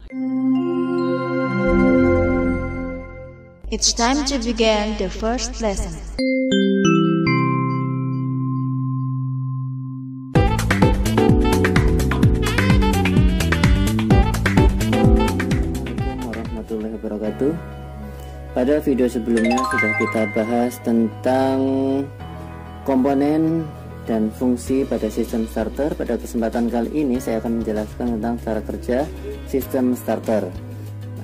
It's time to begin the first lesson. Assalamualaikum warahmatullahi wabarakatuh. Pada video sebelumnya sudah kita bahas tentang komponen dan fungsi pada sistem starter. Pada kesempatan kali ini saya akan menjelaskan tentang cara kerja sistem starter.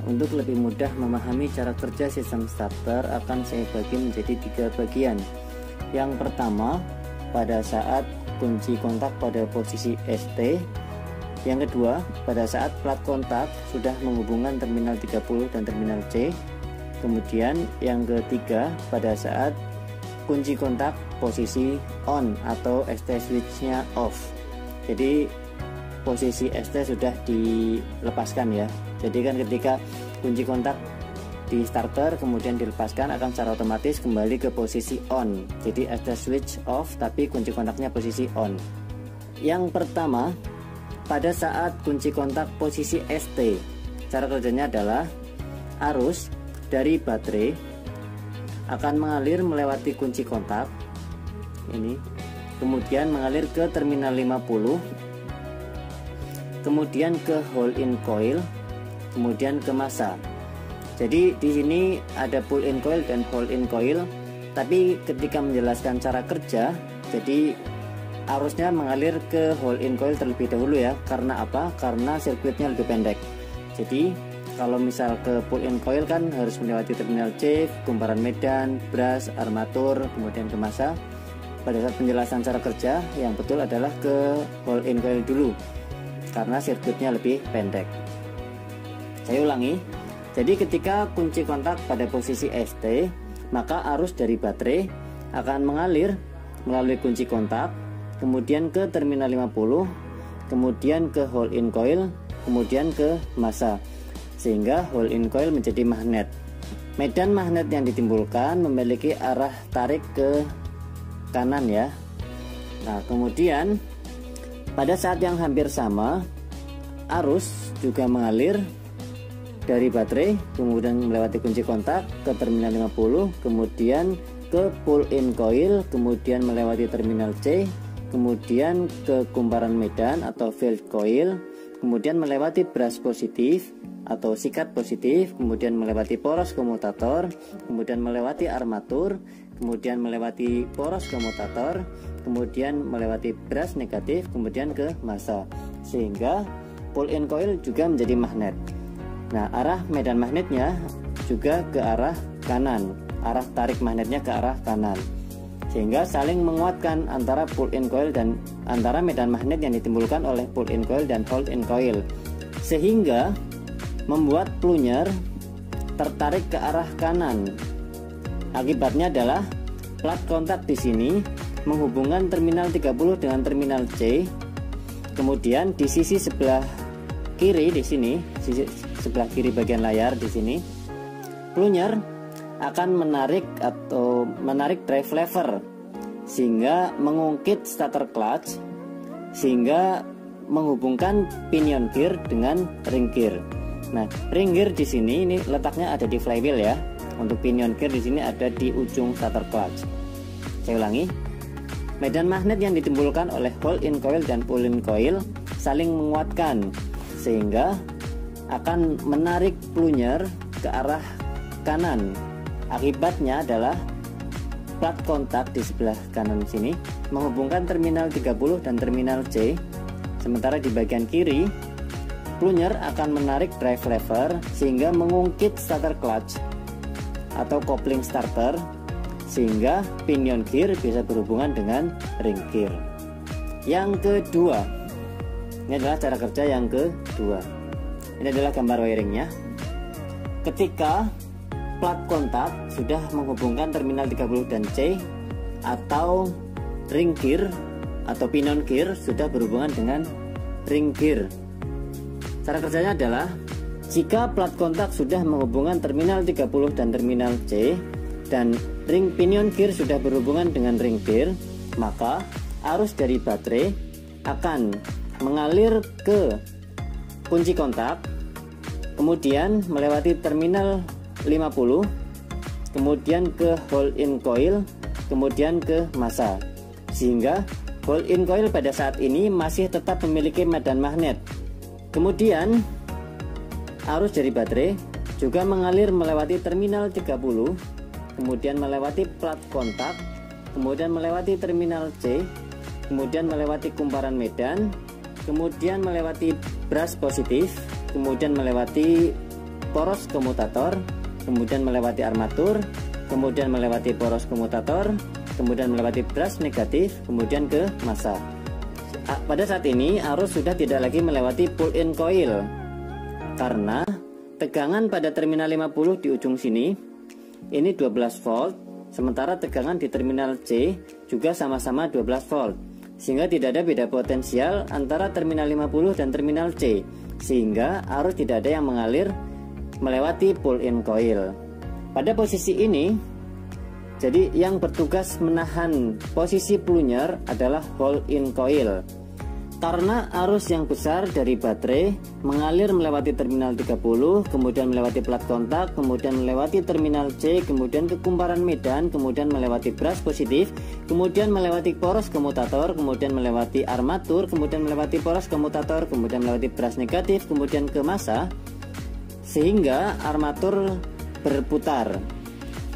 Untuk lebih mudah memahami cara kerja sistem starter akan saya bagi menjadi 3 bagian. Yang pertama, pada saat kunci kontak pada posisi ST. Yang kedua, pada saat plat kontak sudah menghubungkan terminal 30 dan terminal C. Kemudian yang ketiga, pada saat kunci kontak posisi on atau ST switch-nya off. Jadi posisi ST sudah dilepaskan ya. Jadi kan ketika kunci kontak di starter kemudian dilepaskan akan secara otomatis kembali ke posisi on. Jadi ST switch off tapi kunci kontaknya posisi on. Yang pertama, pada saat kunci kontak posisi ST, cara kerjanya adalah arus dari baterai akan mengalir melewati kunci kontak ini, kemudian mengalir ke terminal 50, kemudian ke hold-in coil, kemudian ke massa. Jadi di sini ada pull-in coil dan hold-in coil, tapi ketika menjelaskan cara kerja, jadi arusnya mengalir ke hold-in coil terlebih dahulu ya. Karena apa? Karena sirkuitnya lebih pendek. Jadi kalau misal ke pull-in coil kan harus melewati terminal C, kumparan medan, brush, armatur, kemudian ke massa. Pada saat penjelasan cara kerja, yang betul adalah ke hold-in coil dulu karena sirkuitnya lebih pendek. Saya ulangi. Jadi ketika kunci kontak pada posisi ST, maka arus dari baterai akan mengalir melalui kunci kontak, kemudian ke terminal 50, kemudian ke hold-in coil, kemudian ke massa, sehingga hold-in coil menjadi magnet. Medan magnet yang ditimbulkan memiliki arah tarik ke kanan ya. Nah, kemudian pada saat yang hampir sama, arus juga mengalir dari baterai, kemudian melewati kunci kontak ke terminal 50, kemudian ke pull-in coil, kemudian melewati terminal C, kemudian ke kumparan medan atau field coil, kemudian melewati brush positif atau sikat positif, kemudian melewati poros komutator, kemudian melewati armatur, kemudian melewati poros komutator, kemudian melewati brush negatif, kemudian ke massa, sehingga pull-in coil juga menjadi magnet. Nah, arah medan magnetnya juga ke arah kanan, arah tarik magnetnya ke arah kanan, sehingga saling menguatkan antara pull-in coil dan antara medan magnet yang ditimbulkan oleh pull-in coil dan hold-in coil, sehingga membuat plunyer tertarik ke arah kanan. Akibatnya adalah plat kontak di sini menghubungkan terminal 30 dengan terminal C. Kemudian di sisi sebelah kiri di sini, sisi sebelah kiri bagian layar di sini, plunyer akan menarik drive lever sehingga mengungkit starter clutch, sehingga menghubungkan pinion gear dengan ring gear. Nah, ring gear di sini ini letaknya ada di flywheel ya. Untuk pinion gear di sini ada di ujung starter clutch. Saya ulangi. Medan magnet yang ditimbulkan oleh hold-in coil dan pull-in coil saling menguatkan sehingga akan menarik plunyer ke arah kanan. Akibatnya adalah plat kontak di sebelah kanan sini menghubungkan terminal 30 dan terminal C, sementara di bagian kiri plunyer akan menarik drive lever sehingga mengungkit starter clutch atau coupling starter, sehingga pinion gear bisa berhubungan dengan ring gear. Yang kedua, ini adalah cara kerja yang kedua. Ini adalah gambar wiringnya. Ketika plat kontak sudah menghubungkan terminal 30 dan C, atau ring gear atau pinion gear sudah berhubungan dengan ring gear. Cara kerjanya adalah jika plat kontak sudah menghubungkan terminal 30 dan terminal C dan ring pinion gear sudah berhubungan dengan ring gear, maka arus dari baterai akan mengalir ke kunci kontak, kemudian melewati terminal 50, kemudian ke hole in coil, kemudian ke massa. Sehingga hole in coil pada saat ini masih tetap memiliki medan magnet. Kemudian arus dari baterai juga mengalir melewati terminal 30, kemudian melewati plat kontak, kemudian melewati terminal C, kemudian melewati kumparan medan, kemudian melewati brush positif, kemudian melewati poros komutator, kemudian melewati armatur, kemudian melewati poros komutator, kemudian melewati brush negatif, kemudian ke massa. Pada saat ini arus sudah tidak lagi melewati pull-in coil karena tegangan pada terminal 50 di ujung sini ini 12 volt, sementara tegangan di terminal C juga sama-sama 12 volt, sehingga tidak ada beda potensial antara terminal 50 dan terminal C, sehingga arus tidak ada yang mengalir melewati pull-in coil. Pada posisi ini, jadi yang bertugas menahan posisi plunyer adalah hole-in coil. Karena arus yang besar dari baterai mengalir melewati terminal 30, kemudian melewati plat kontak, kemudian melewati terminal C, kemudian ke kumparan medan, kemudian melewati brush positif, kemudian melewati poros komutator, kemudian melewati armatur, kemudian melewati poros komutator, kemudian melewati brush negatif, kemudian ke massa, sehingga armatur berputar.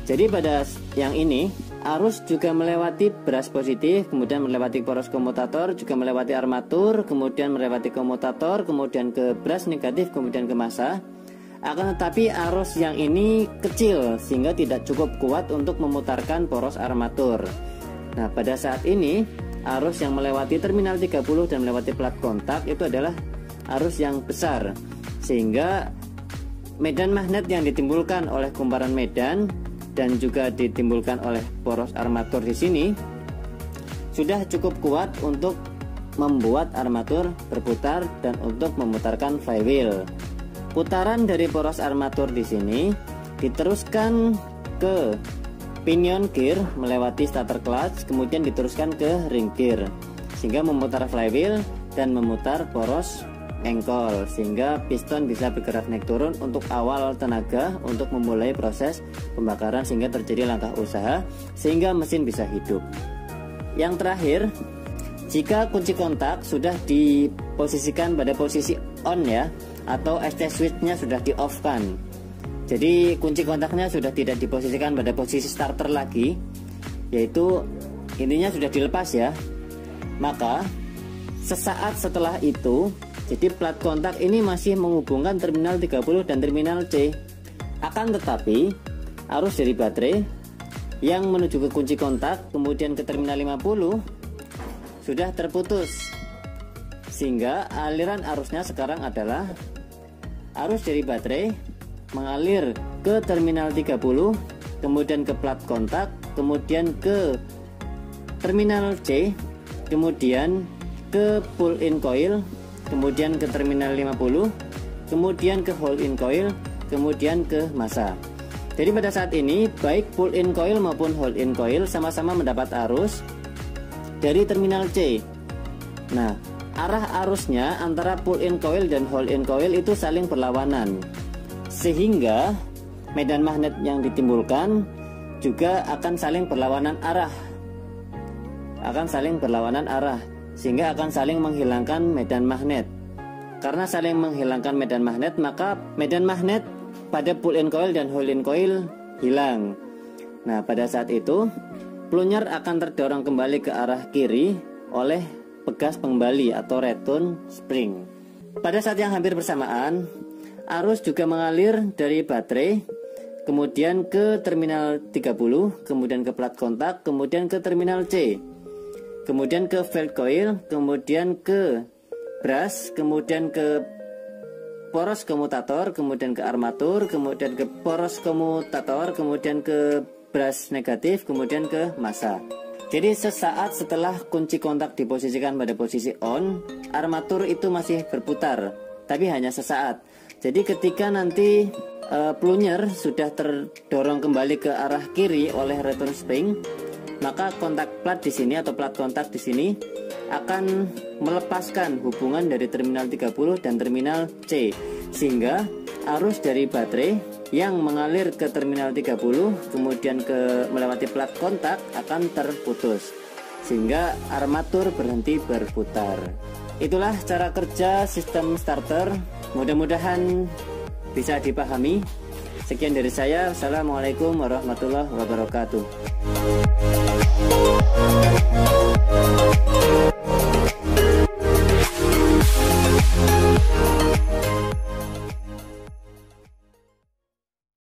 Jadi pada yang ini arus juga melewati brush positif, kemudian melewati poros komutator, juga melewati armatur, kemudian melewati komutator, kemudian ke brush negatif, kemudian ke massa. Akan tetapi arus yang ini kecil sehingga tidak cukup kuat untuk memutarkan poros armatur. Nah, pada saat ini arus yang melewati terminal 30 dan melewati plat kontak itu adalah arus yang besar, sehingga medan magnet yang ditimbulkan oleh kumparan medan dan juga ditimbulkan oleh poros armatur di sini sudah cukup kuat untuk membuat armatur berputar dan untuk memutarkan flywheel. Putaran dari poros armatur di sini diteruskan ke pinion gear melewati starter clutch, kemudian diteruskan ke ring gear sehingga memutar flywheel dan memutar poros engkol, sehingga piston bisa bergerak naik turun untuk awal tenaga untuk memulai proses pembakaran sehingga terjadi langkah usaha sehingga mesin bisa hidup. Yang terakhir, jika kunci kontak sudah diposisikan pada posisi on ya, atau ST switch-nya sudah di off kan, jadi kunci kontaknya sudah tidak diposisikan pada posisi starter lagi, yaitu intinya sudah dilepas ya, maka sesaat setelah itu, jadi plat kontak ini masih menghubungkan terminal 30 dan terminal C. Akan tetapi arus dari baterai yang menuju ke kunci kontak kemudian ke terminal 50 sudah terputus, sehingga aliran arusnya sekarang adalah arus dari baterai mengalir ke terminal 30, kemudian ke plat kontak, kemudian ke terminal C, kemudian ke pull-in coil, kemudian ke terminal 50, kemudian ke hole-in coil, kemudian ke massa. Jadi pada saat ini baik pull-in coil maupun hole-in coil sama-sama mendapat arus dari terminal C. Nah, arah arusnya antara pull-in coil dan hole-in coil itu saling berlawanan, sehingga medan magnet yang ditimbulkan juga akan saling berlawanan arah. Sehingga akan saling menghilangkan medan magnet. Karena saling menghilangkan medan magnet, maka medan magnet pada pull-in coil dan hole-in coil hilang. Nah, pada saat itu plunyer akan terdorong kembali ke arah kiri oleh pegas penggembali atau return spring. Pada saat yang hampir bersamaan, arus juga mengalir dari baterai, kemudian ke terminal 30, kemudian ke plat kontak, kemudian ke terminal C, kemudian ke field coil, kemudian ke brush, kemudian ke poros komutator, kemudian ke armatur, kemudian ke poros komutator, kemudian ke brush negatif, kemudian ke massa. Jadi sesaat setelah kunci kontak diposisikan pada posisi on, armatur itu masih berputar, tapi hanya sesaat. Jadi ketika nanti plunyer sudah terdorong kembali ke arah kiri oleh return spring, maka kontak plat di sini atau plat kontak di sini akan melepaskan hubungan dari terminal 30 dan terminal C, sehingga arus dari baterai yang mengalir ke terminal 30 kemudian melewati plat kontak akan terputus sehingga armatur berhenti berputar. Itulah cara kerja sistem starter, mudah-mudahan bisa dipahami. Sekian dari saya. Assalamualaikum warahmatullahi wabarakatuh.